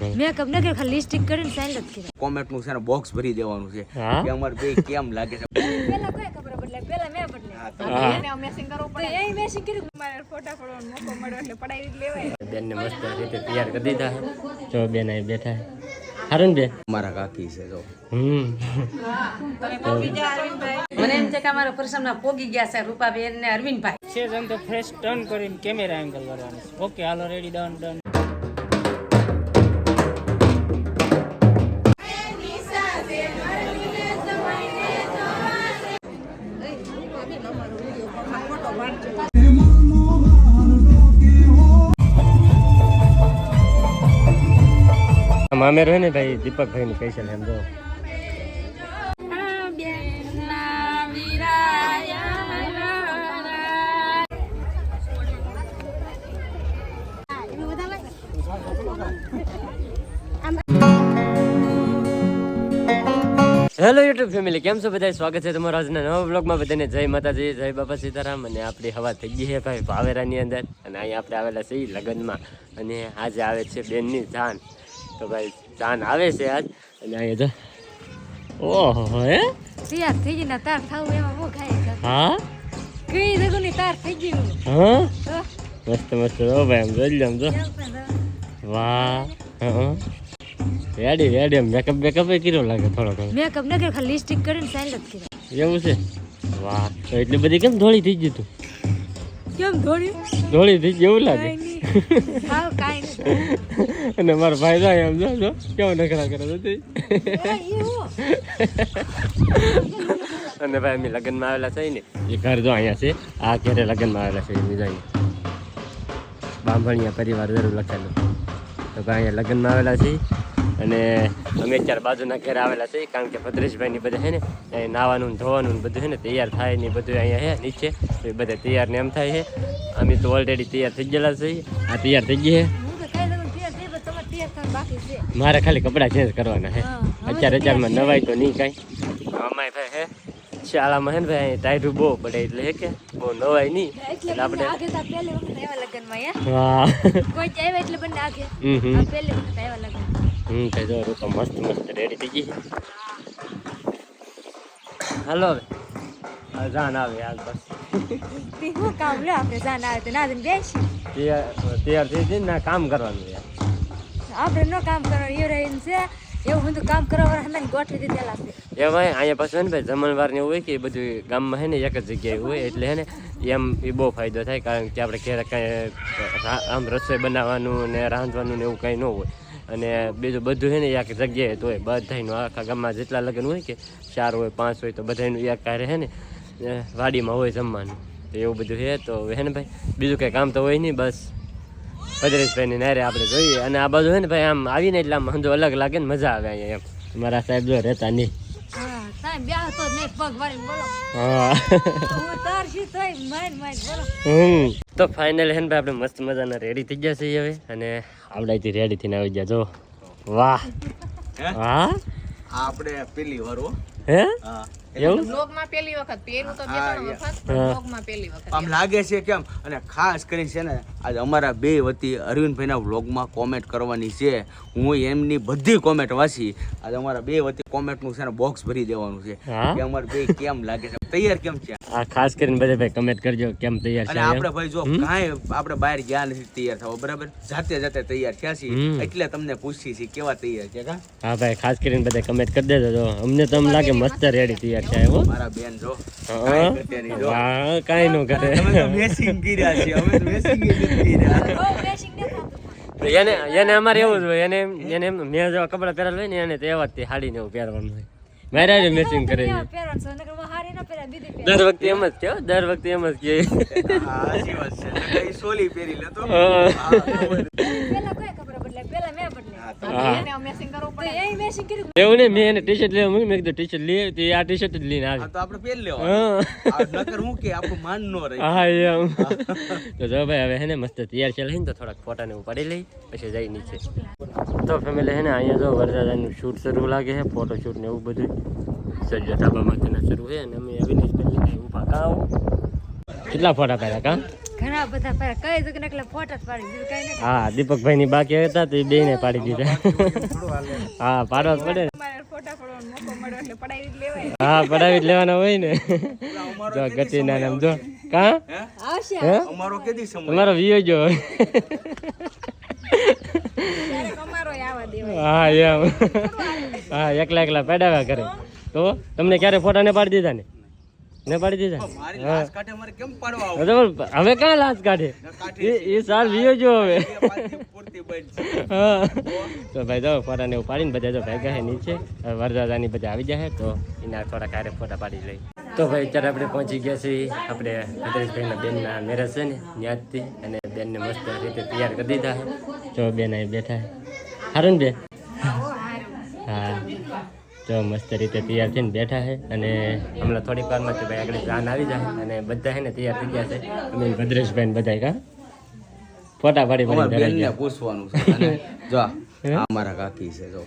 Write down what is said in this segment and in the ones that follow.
Makeup ન કરે ખાલી લિપસ્ટિક કરીને સાઈન જ કરે. કોમેન્ટ નું છે ને બોક્સ ભરી દેવાનું છે કે અમાર બે કેમ લાગે છે. પેલા કોઈ ખબર બદલાય, પેલા મેં બદલાય. એને મેસિંગ કરવું પડે. એ મેસિંગ કર્યું મારે ફોટા પડવાનો મોકો મળ્યો એટલે પડાવી જ લેવાય. બેન ને મસ્ત રીતે તૈયાર કરી દીધા. જો બેન અહીં બેઠા હારું ને બે મારા કાકી છે જો. મને એમ છે કે અમારા પરસમના પોગી ગયા છે રૂપાબેન ને અરવિંદભાઈ છે જમ તો ફ્રેશ ટર્ન કરીને કેમેરા એંગલ કરવાનું. ઓકે હાલો રેડી ડન. મામેરો હે ને ભાઈ દીપકભાઈ ની સ્પેશિયલ એમ જો હેલો યુટ્યુબ ફેમિલી, કેમ છો બધા? સ્વાગત છે તમારા આજના નવા બ્લોગમાં. બધાને જય માતાજી, જય બાપા સીતારામ. અને આપણી હવા થઈ ગઈ છે ભાઈ ભાવેરાની અંદર, અને અહીંયા આપણે આવેલા છીએ લગ્નમાં, અને આજે આવે છે બેનની જાન. તો ભાઈ જાન આવે છે આજ, અને અહીંયા તો ઓહો હે તૈયાર થઈ ગઈ ને તાર થાવું એમાં બહુ ખાય. હા કઈ જગુની તાર થઈ ગયું. હા તો મસ્ત મસ્ત હો ભાઈ, આમ જોઈ લો આમ જો. વાહ હા રેડી મેકઅપ કર્યો લાગે થોડો ઘણો. મેકઅપ ન કરે ખાલી લિપસ્ટિક કરીને સાઈન જ કરે. એવું છે? વાહ, તો એટલી બધી કેમ ધોળી થઈ ગઈ તું? કેમ ધોળી થઈ ગઈ એવું લાગે. હાવ કાઈ નહીં. અને મારો ભાઈ જાય આમ જો કેવો નખરા કરે છે. અને ભાઈ અમે લગ્નમાં આવેલા છે ને, એ ઘર જો અહીંયા છે, આ ઘરે લગ્નમાં આવેલા છે બીજા બાંભણિયા પરિવાર જરૂર લખેલું. તો ભાઈ અહીંયા લગ્નમાં આવેલા છે, અને અમે અત્યારે બાજુના ઘરે આવેલા છે, કારણ કે ભદ્રેશભાઈ ની બધા છે ને અહીં નાવાનું ધોવાનું ને બધું છે ને તૈયાર થાય ને બધું અહીંયા છે નીચે, તો એ બધા તૈયાર ને એમ થાય છે. અમે તો ઓલરેડી તૈયાર થઈ ગયેલા છે. આ તૈયાર થઈ ગઈ છે. મારે ખાલી કપડાં ચેન્જ કરવાના છે. અત્યારમાં નવાય તો નહીં કાંઈ. અમાય ભાઈ હે શાળામાં હે ને ભાઈ ટાઈટું બહુ પડે એટલે હે કે બહુ નવાય નહીં. એટલે આપણે આગે તો પહેલી વખત આવ્યા લગ્નમાં હે. હા કોઈ જાય એટલે બંને આગે. હમ આ પહેલી વખત આવ્યા લગ્ન. કઈ જો રૂપા મસ્ત રેડી થઈ ગઈ છે. હાલો હવે જાન આવે હાલ બસ. શું કામ લે આપણે જાન આવે તો ના દઈને બેસી. તૈયાર થઈ જઈને ના કામ કરવાનું યાર. આપણે નો કામ કરવાનું એ રહીને છે એવું બધું કામ કરવા વાળા ગોઠવી દીધેલા છે. એ ભાઈ અહીંયા પાછું ને ભાઈ જમણવાર ને એવું હોય કે એ બધું ગામમાં હે ને એક જ જગ્યાએ હોય, એટલે હે ને એમ એ બહુ ફાયદો થાય, કારણ કે આપણે ઘરે કાંઈ આમ રસોઈ બનાવવાનું ને રાંધવાનું ને એવું કાંઈ ન હોય. અને બીજું બધું છે ને એક જગ્યાએ તો હોય બધાનું. આખા ગામમાં જેટલા લગ્ન હોય કે 4 હોય 5 હોય તો બધાનું એક કારે છે ને વાડીમાં હોય જમવાનું. તો એવું બધું છે. તો હે ને ભાઈ બીજું કંઈ કામ તો હોય નહીં, બસ ભદ્રેશભાઈની નારે આપણે જોઈએ. અને આ બાજુ છે ને ભાઈ આમ આવીને એટલે આમ સમજો અલગ લાગે ને મજા આવે અહીંયા. એમ મારા સાહેબ જો રહેતા નહીં. હા સાહેબ બે તો નહીં પગ વાળી બોલો. હા હું તાર છી તોય માર બોલો. તો ફાઇનલ હે ને ભાઈ આપણે મસ્ત મજાના રેડી થઈ ગયા છીએ હવે, અને આવડાથી રેડી થઈને આવી ગયા જો. વાહ હા આપણે પેલી વાર હો. હે હા એવું બ્લોગમાં પહેલી વખત પહેરું તો બે ત્રણ વખત બ્લોગમાં પહેલી વખત આમ લાગે છે કેમ. અને ખાસ કરીને છે ને આજ અમારા બે વતી અરવિંદભાઈના વ્લોગમાં કોમેન્ટ કરવાની છે. હું એમની બધી કોમેન્ટ વાંચી. આજે અમારા બે વતી કોમેન્ટનું છે ને બોક્સ ભરી દેવાનું છે હા? કે અમારે બે કેમ લાગે છે, તૈયાર કેમ છે. આ ખાસ કરીને બધા ભાઈ કમેન્ટ કરજો કેમ તૈયાર અને છે. આપણે ભાઈ જો કાંઈ આપણે બહાર ગયા નથી તૈયાર થવા, બરાબર જાતે તૈયાર થયા છીએ, એટલે તમને પૂછીએ છીએ કેવા તૈયાર છે કા. હા ભાઈ ખાસ કરીને બધા કમેન્ટ કરી દેજો. જો અમને તો એમ લાગે મસ્ત રેડી તૈયાર છે. હો મારા બેન જો હા કાંઈ ન કરે. મેસિંગ કર્યા છે, અમે તો મેસિંગ કર્યા. બહુ બેસિંગ ન થતું. એને અમારે એવું જ હોય. એને મેં જેવા કપડા પહેરેલા હોય ને એને તો એવા જ તે હાડીને એવું પહેરવાનું હોય. મારે આજે મેચિંગ કરે છે. પહેરવાનું છે નકર હારી ન પહેરે બીજી પહેરે. દર વખતે એમ જ કે દર વખતે એમ જ કે હા સાચી વાત છે. નકર સોલી પહેરી લેતો. પેલા કોઈ ખબર બદલાય, પેલા મેં બદલાય. એને મેસિંગ કરવું તો એ મેસિંગ કર્યું. એવું ને મેં એને ટી શર્ટ લેવા મૂકી. મેં કીધું ટી શર્ટ લઈએ તો આ ટી શર્ટ જ લઈને હા આવે. તો આપણે પહેરી લેવાનું. નકર હું કે આપણું માન નો રહે. હા એમ. તો જો ભાઈ હવે હે ને મસ્ત તૈયાર છે લઈને તો થોડાક ફોટા ને ઉપાડી લઈ પછી જઈ નીચે. તો ફેમિલી હે ને અહીંયા જો વરસાદનું શૂટ શરૂ લાગે છે, ફોટો શૂટ ને એવું બધું સજ્જા ધાબામાંથી શરૂ છે. અને અમે આવીને જ પહેલી ઉભા કાં કેટલા ફોટા પાડ્યા કાં ઘણા બધા પર કઈ દુકાન એટલે ફોટા જ પાડી દીધું કઈ નહીં. હા દીપકભાઈ ની બાકી હતા તો એ બેને પાડી દીધા. હા પાડવા જ પડે ને. મારે ફોટા પડવાનો મોકો મળ્યો એટલે પડાવી જ લેવાય. હા પડાવી જ લેવાના હોય ને. જો ગતિ ના નામ જો કા આવશે અમારો કેદી સમય તમારો વિયો જો. ત્યારે અમારો આવા દેવાય. હા એમ હા એકલા એકલા પેડાવ્યા કરે તો તમને ક્યારે ફોટા ને પાડી દીધા ને પાડી દીધા. મારી લાશ કાઢે મારે કેમ પાડવા આવું? હવે ક્યાં લાશ કાઢે એ સાલ વિયો જો હવે. પૂરતી બનશે. હા તો ભાઈ જો ફોટા ને એવું પાડીને બધા જો ભેગા છે નીચે હવે વરસાદાની બધા આવી જાય તો એના થોડા ક્યારે ફોટા પાડી લઈ. તો ભાઈ અત્યારે આપણે પહોંચી ગયા છીએ આપણે ભદ્રેશભાઈના બેનના મેરેજ છે ને ત્યાંથી અને બેનને મસ્ત રીતે તૈયાર કરી દીધા છે. જો બેન અહીં બેઠા છે સારું ને બેન? હા જો મસ્ત રીતે તૈયાર થઈને બેઠા છે અને હમણાં થોડીક વારમાં તો ભાઈ આગળ પ્લાન આવી જાય અને બધા છે ને તૈયાર થઈ ગયા છે અમે ભદ્રેશભાઈ બધા કા ફોટા પાડી અમારા પાડી બેનને પૂછવાનું છે અને જો આ અમારા કાકી છે જો.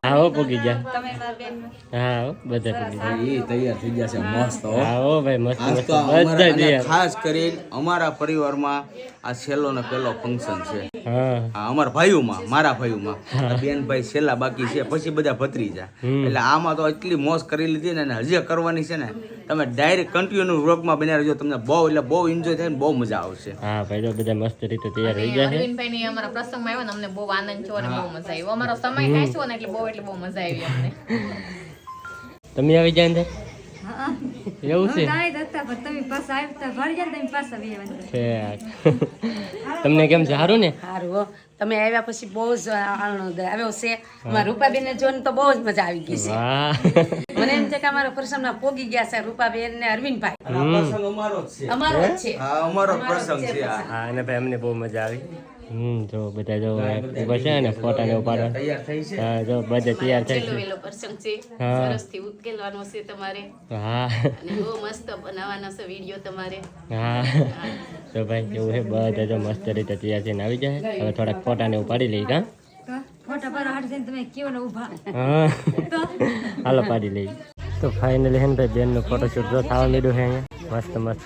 હા હો પૂગી જા. હા હો બધા પૂગી જા. એ તૈયાર થઈ ગયા છે મસ્ત હો. હા હો ભાઈ મસ્ત આજ મસ્ત તો બધા અમારા તૈયાર. ખાસ કરીને અમારા પરિવારમાં આ છેલ્લો ને પહેલો ફંક્શન છે. હા હા અમારા ભાઈઓમાં મારા ભાઈઓમાં બેન ભાઈ છેલ્લા બાકી છે પછી બધા ભત્રીજા એટલે આમાં તો એટલી મોજ કરી લીધી ને અને હજી કરવાની છે ને તમે ડાયરેક્ટ કન્ટિન્યુ વ્લોગમાં બન્યા રહેજો તમને બહુ એટલે બહુ એન્જોય થાય ને બહુ મજા આવશે. હા ભાઈ તો બધા મસ્ત રીતે તૈયાર થઈ ગયા છે. અરવિંદભાઈ ની અમારા પ્રસંગમાં આવ્યો ને અમને બહુ આનંદ થયો અને બહુ મજા આવી. અમારો સમય નાખ્યો ને એટલે બહુ મજા આવી અમને. તમે આવી જાય ને એવું છે કાંઈ દત્તા પણ તમે પાછા આવતા ભરી જાય ને તમે પાછા બી આવવાનું. છે. તમને કેમ છે સારું ને? સારું હો તમે આવ્યા પછી બહુ જ આનંદ આવ્યો છે. અમારા રૂપાબેન ને જોઈને તો બહુ જ મજા આવી ગઈ છે. વાહ મને એમ છે કે અમારા પ્રસંગમાં પોગી ગયા છે રૂપાબેન ને અરવિંદભાઈ. અને આ પ્રસંગ અમારો જ છે. અમારો જ છે. હા અમારો જ પ્રસંગ છે આ. હા અને ભાઈ અમને બહુ મજા આવી. જો બધા જો ઉભા છે ને ફોટા ને ઉપાડવા. તૈયાર થઈ છે. હા જો બધા તૈયાર થાય છે. વેલો પ્રસંગ છે હા. સરસથી ઉકેલવાનો છે તમારે હા અને બહુ મસ્ત બનાવવાનો છે વિડીયો તમારે. હા તો ભાઈ એવું છે બધા જો મસ્ત રીતે તૈયાર થઈને આવી જાય હવે થોડાક ફોટા ને ઉપાડી લઈ કા. તો ફોટા પર હાથ થઈને તમે કેવો ને ઊભા હા હાલો પાડી લઈ. તો ફાઇનલી હે ને ભાઈ બેનનું ફોટોશૂટ જો થવા માંડ્યું છે અહીંયા મસ્ત મસ્ત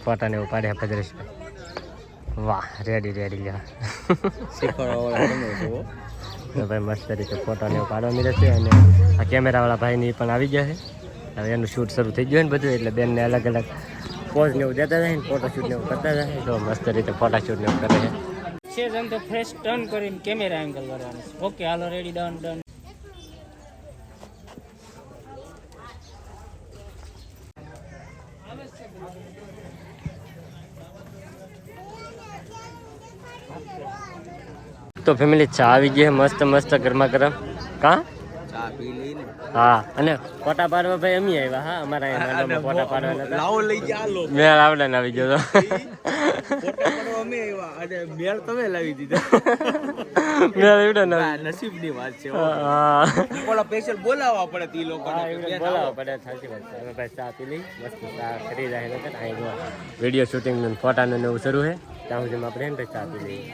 ફોટા ને ઉપાડે ભદ્રેશભાઈ. વાહ રેડી લ્યા. શીખવાડવાવાળા તમે છો. તો ભાઈ મસ્ત રીતે ફોટો ને પાડવા મળે છે અને આ કેમેરાવાળા ભાઈની પણ આવી ગયા છે. હવે એનું શૂટ શરૂ થઈ ગયું ને બધું એટલે બેનને અલગ અલગ પોઝ ને એવું દેતા જાય ને ફોટોશૂટ ને એવું કરતા જાય તો મસ્ત રીતે ફોટોશૂટ ને એવું કરે છે. છે જેમ તો ફ્રેશ ટર્ન કરીને કેમેરા એંગલ કરવાનું છે. ઓકે હાલો રેડી ડન. તો ફેમિલી ચા આવી ગઈ મસ્ત મસ્ત ગરમા ગરમ કા ચા પી લઈને હા અને ફોટા પાડવા ભાઈ અમે આવ્યા હા અમારા અહીંયા ફોટા પાડવાના હતા. લાવો લઈ જા લો. મેળ આવડે ને આવી ગયો તો ફોટા પાડવા અમે આવ્યા અને મેળ તમે લાવી દીધા. મેળ આવડે ને આ નસીબની વાત છે હો. હા ઓલા સ્પેશિયલ બોલાવવા પડે તી લોકોને કે બેન બોલાવો પડે સાચી વાત છે. હવે ભાઈ ચા પી લઈ મસ્ત ચા કરી રહ્યા છે અહીં વિડીયો શૂટિંગ ને ફોટાનું ને એવું શરૂ છે ત્યાં સુધીમાં આપણે ને ભાઈ ચા પી લઈએ.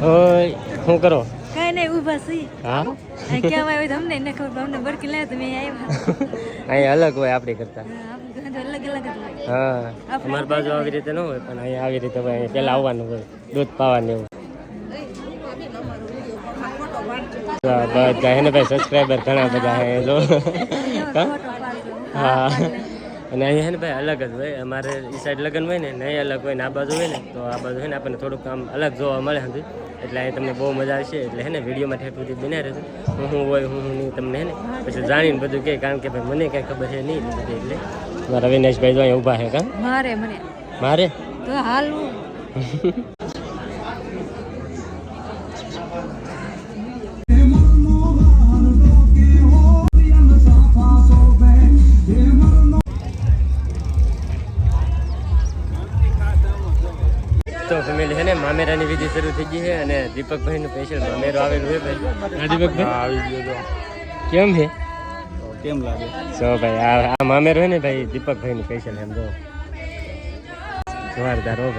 ઓય શું કરો? કઈ નહીં ઊભા છીએ. હા કેમ આવ્યું તમને એને ખબર અમને બરકી લાવ્યો તમે આવ્યા. અહીં અલગ હોય આપણી કરતા. આપણે તો અલગ અલગ જ હોય. હા અમારી બાજુ આવી રીતે ન હોય પણ અહીંયા આવી રીતે હોય પેલા આવવાનું હોય દૂધ પાવાનું એવું. બધા એને ભાઈ સબસ્ક્રાઈબર ઘણા બધા હે જો હા અને અહીંયા છે ને ભાઈ અલગ જ હોય અમારે એ સાઈડ લગ્ન હોય ને નહીં અલગ હોય ને આ બાજુ હોય ને તો આ બાજુ છે ને આપણને થોડુંક આમ અલગ જોવા મળે હતું એટલે અહીં તમને બહુ મજા આવશે એટલે હે ને વિડીયોમાં ઠેઠ સુધી બન્યા રહેશે હું હોય હું નહીં તમને હે ને પછી જાણીને બધું કહે કારણ કે ભાઈ મને કાંઈ ખબર છે નહીં બધી એટલે મારા વિનેશભાઈ જો અહીંયા ઊભા છે કાં મારે મારે તો હાલવું વિધિ શરૂ થઈ ગઈ છે અને દીપકભાઈ નું સ્પેશિયલ મામેરો આવેલું છે ભાઈ. દીપકભાઈ આવી ગયો કેમ છે કેમ લાગે સો ભાઈ આ મામેરો છે ને ભાઈ દીપકભાઈ નું સ્પેશિયલ એમ જો જોરદાર હો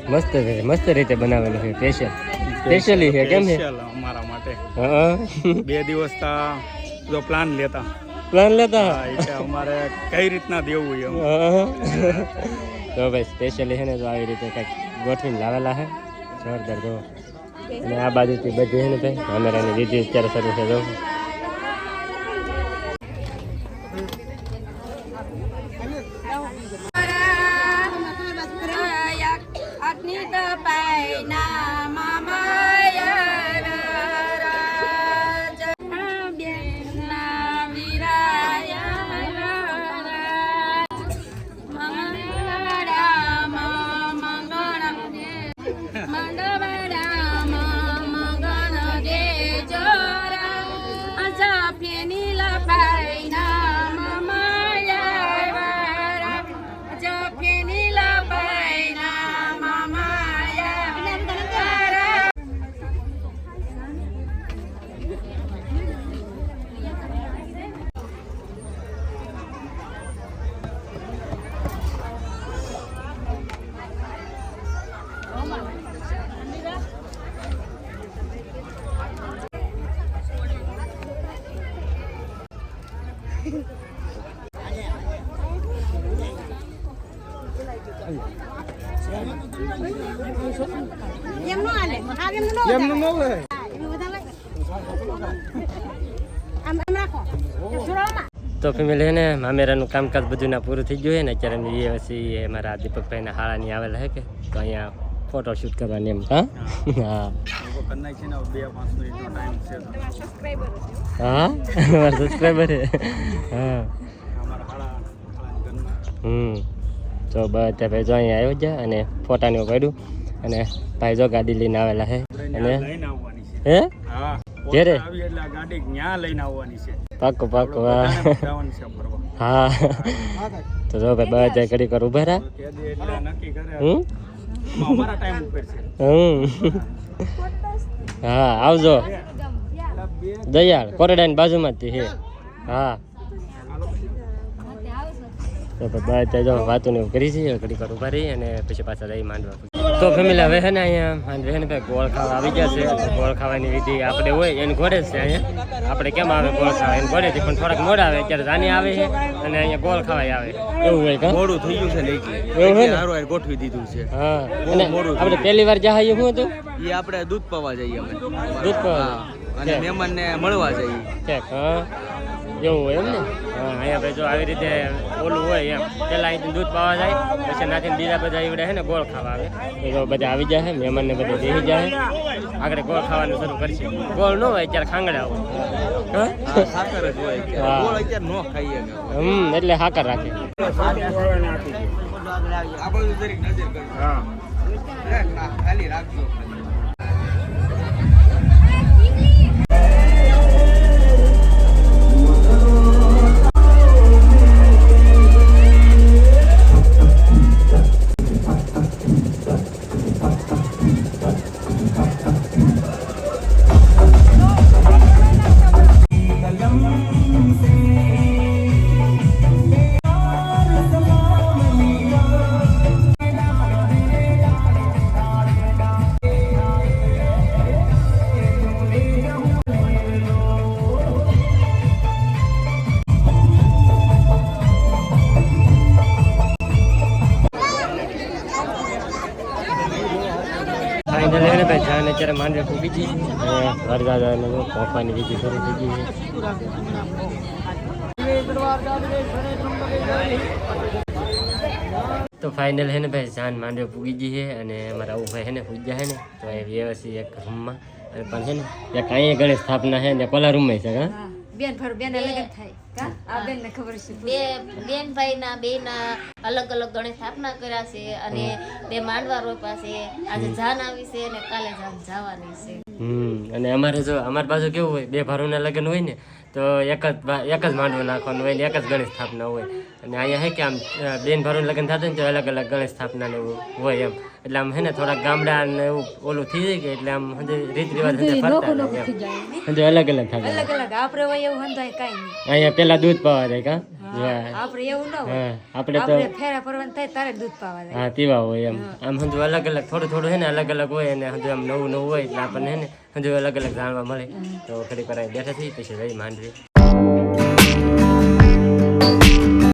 ભાઈ મસ્ત રીતે બનાવેલું છે સ્પેશિયલી છે કેમ છે અમારા માટે હા 2 દિવસ જો પ્લાન લેતા અમારે કઈ રીતના દેવું એમ તો ભાઈ સ્પેશિયલી છે ને તો આવી રીતે કંઈક ગોઠવીને લાવેલા છે જોરદાર જો અને આ બાજુથી બધી છે ને ભાઈ કેમેરાની વિધિ અત્યારે શરૂ છે જો તો ફેમિલી છે ને મામેરાનું કામકાજ બધું ના પૂરું થઈ ગયું છે ને અત્યારે એ પછી મારા દીપકભાઈના હાળાની આવેલા છે કે તો અહીંયા ફોટો શૂટ કરવાની એમ હા હા હા મારા સબસ્ક્રાઈબર છે હા તો બધા ભાઈ જો અહીંયા આવ્યો છે અને ફોટાને પાડ્યું અને ભાઈ જો ગાડી લઈને આવેલા છે અને હે ઘેરે પાકો હા તો જો ભાઈ બધા ઘડી કર ઉભા રહ્યા હા આવજો દયાળ કોરેડાની બાજુમાં જ છે હા તો બધા જો વાતો ને એવું કરી છે ઘડી કર ઉભા રહી અને પછી પાછા જઈ માંડવા તો ફેમિલી હવે છે ને અહીંયા માંડવે ને ભાઈ ગોળ ખાવા આવી ગયા છે ગોળ ખાવાની વિધિ આપણે હોય એની ઘોડે જ છે અહીંયા આપણે કેમ આવે ગોળ ખાવા એની ઘોડે થી પણ થોડાક મોડા આવે અત્યારે જાની આવે છે અને અહીંયા ગોળ ખાવાય આવે એવું હોય કા મોડું થઈ ગયું છે ને એવું હોય સારું આ ગોઠવી દીધું છે હા અને આપણે પહેલી વાર જઈએ શું હતું એ આપણે દૂધ પાવા જઈએ અમે દૂધ પાવા અને મહેમાનને મળવા જઈએ ઠીક હા એવું હોય એમ ને હા અહીંયા ભાઈ જો આવી રીતે ઓલું હોય એમ પહેલાં અહીંથી દૂધ પાવા જાય પછી નાખીને બીજા બધા એવડે છે ને ગોળ ખાવા આવે તો બધા આવી જાય મહેમાનને બધા બેસી જાય આગળ ગોળ ખાવાનું શરૂ કરશે ગોળ ન હોય ત્યારે ખાંગડા હોય સાકર જ હોય ગોળ અત્યારે ન ખાઈએ એટલે સાકર રાખે આ બધું દરેક નજર કરજો હા ખાલી રાખજો અત્યારે માંડવે પૂગી ગઈ વરદાદાને પહોંચવાની વિધિ શરૂ થઈ ગઈ છે તો ફાઇનલ હે ને ભાઈ જાન માંડવે પૂગી ગઈ છે અને અમારા આવું ભાઈ હે ને પૂજ્યા છે ને તો એ વ્યવસ્થિત એક રૂમમાં અને પણ છે ને એક અહીંયા ગણેશ સ્થાપના છે ને પેલા રૂમમાં છે હા બેન લગન થાય આ બેન ને ખબર છે બે બેન ભાઈના બેના અલગ અલગ ગણેશ સ્થાપના કર્યા છે અને બે માંડવા રોપ્યા છે. આજે જાન આવી છે અને કાલે જાન જવાની છે. અને અમારે જો અમારી બાજુ કેવું હોય, બે ભારુના લગ્ન હોય ને તો એક જ માંડવો નાખવાનું હોય ને એક જ ગણેશ સ્થાપના હોય. અને અહીંયા હે કે આમ બેન ભારુના લગ્ન થતા ને તો અલગ અલગ ગણેશ સ્થાપના ને એવું હોય એમ. એટલે આમ હે ને થોડાક ગામડા ને એવું ઓલું થઈ જાય કે એટલે આમ રીત રિવાજ ફરતા અલગ અલગ થાય. અલગ અલગ આપણે હોય એવું હંધાય કાઈ નહીં. અહીંયા પેલા દૂધ પાવા જાય કા આપણે એવું ન હોય. આપણે તો ફેરા ફરવાનું થાય તારે દૂધ પાવા જાય. હા પીવા હોય એમ. આમ હજુ અલગ અલગ થોડું થોડું હે ને અલગ અલગ હોય અને હજુ આમ નવું નવું હોય એટલે આપણને હે ને હજુ અલગ અલગ જાણવા મળે. તો ઘડી પર બેઠા થઈ પછી રહી માંડવી.